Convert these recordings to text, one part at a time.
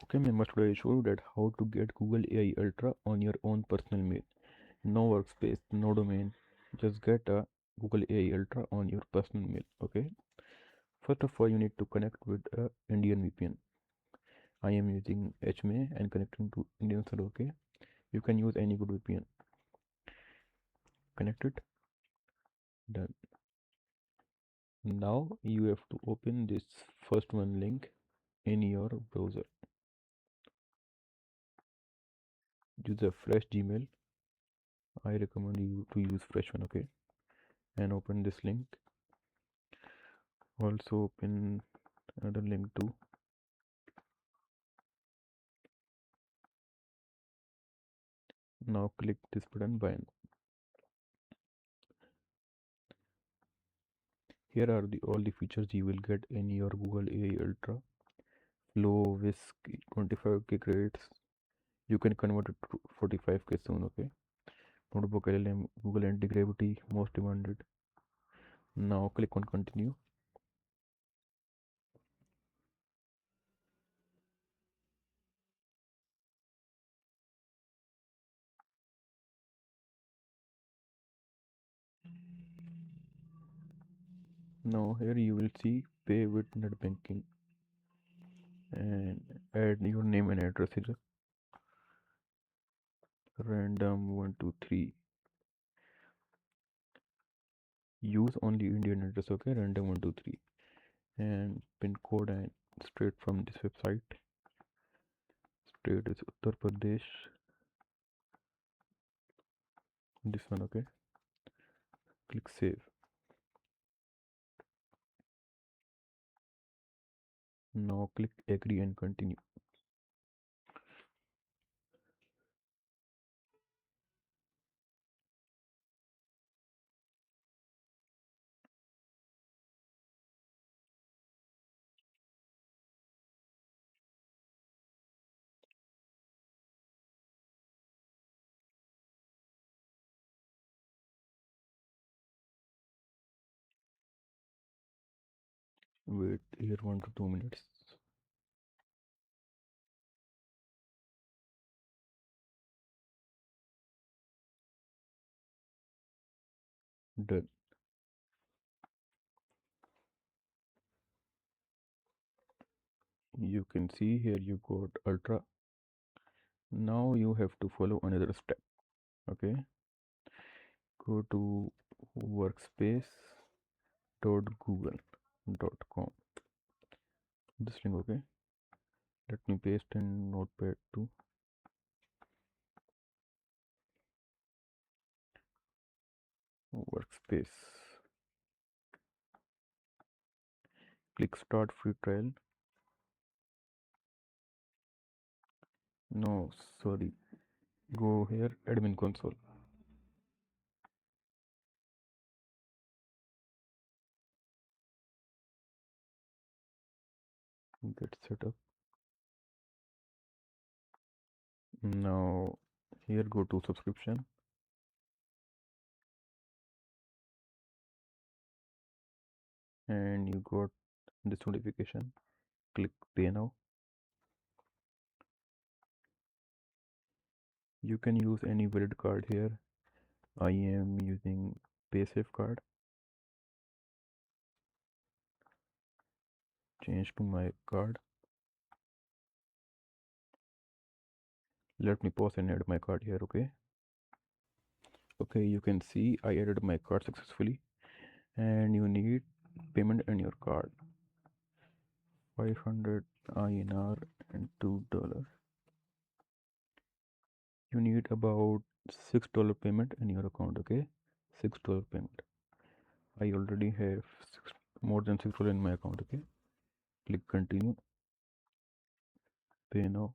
Okay, members, today I show you that how to get Google AI Ultra on your own personal mail. No workspace, no domain. Just get a Google AI Ultra on your personal mail. Okay. First of all, you need to connect with a Indian VPN. I am using HMA and connecting to Indian server. Okay. You can use any good VPN. Connected. Done. Now you have to open this first one link in your browser. Use a fresh Gmail. I recommend you to use fresh one. Okay. And open this link. Also open another link too. Now click this button buy now. Here are all the features you will get in your Google AI Ultra. Flow, Whisk, 25k credits. You can convert it to 45k soon. Okay. Notebook LLM, Google Antigravity, most demanded. Now click on continue. Now here you will see pay with net banking and add your name and address here. Random 123. Use only Indian address. Okay. Random 123 and pin code and straight from this website. State is Uttar Pradesh. This one. Okay. Click save. Now click agree and continue. Wait here 1 to 2 minutes. Done. You can see here you got ultra. Now you have to follow another step. Okay. Go to workspace.google.com. This link. Okay. Let me paste in notepad to workspace. Click start free trial. No, sorry. Go here admin console. Get set up. Now here go to subscription and you got this notification. Click pay now. You can use any valid card here. I am using paysafe card. Change to my card. Let me pause and add my card here. Okay, you can see I added my card successfully and you need payment in your card. 500 INR and $2. You need about $6 payment in your account. Okay, $6 payment. I already have more than $6 in my account. Okay, click continue. Pay now.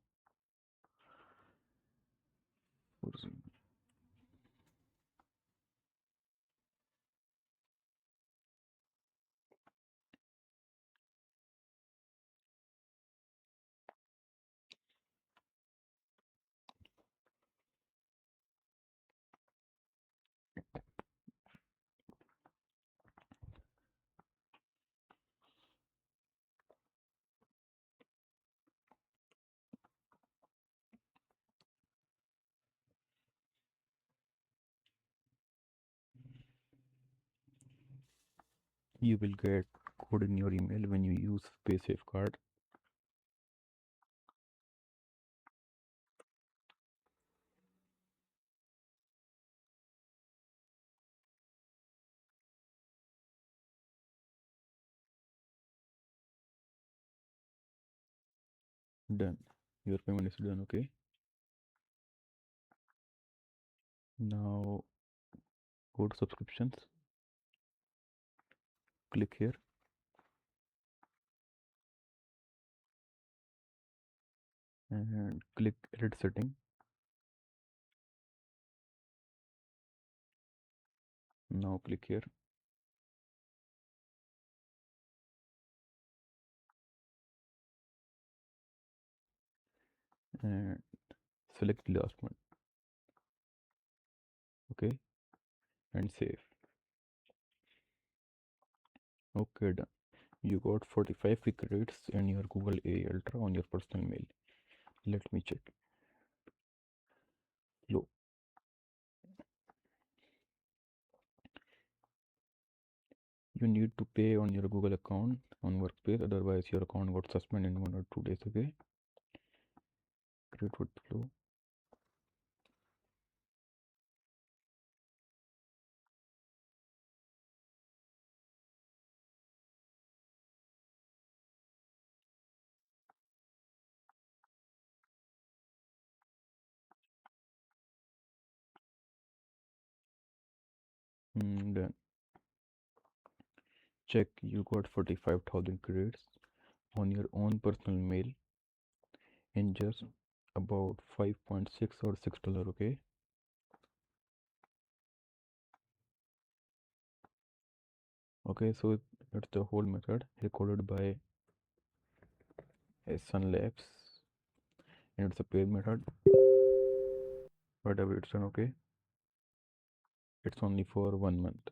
You will get code in your email when you use PaySafe card. Done. Your payment is done. Okay. Now go to subscriptions. Click here and click edit setting. Now click here and select the last one. Okay, and save. Okay, done. You got 45 free credits in your Google AI Ultra on your personal mail. Let me check. Look, you need to pay on your Google account on Workspace, otherwise your account got suspended in 1 or 2 days. Okay, credit would flow. Then check you got 45,000 credits on your own personal mail in just about 5.6 or $6. Okay, okay, so it's the whole method recorded by a Sun Labs, and it's a paid method. Whatever it's done. Okay, it's only for 1 month.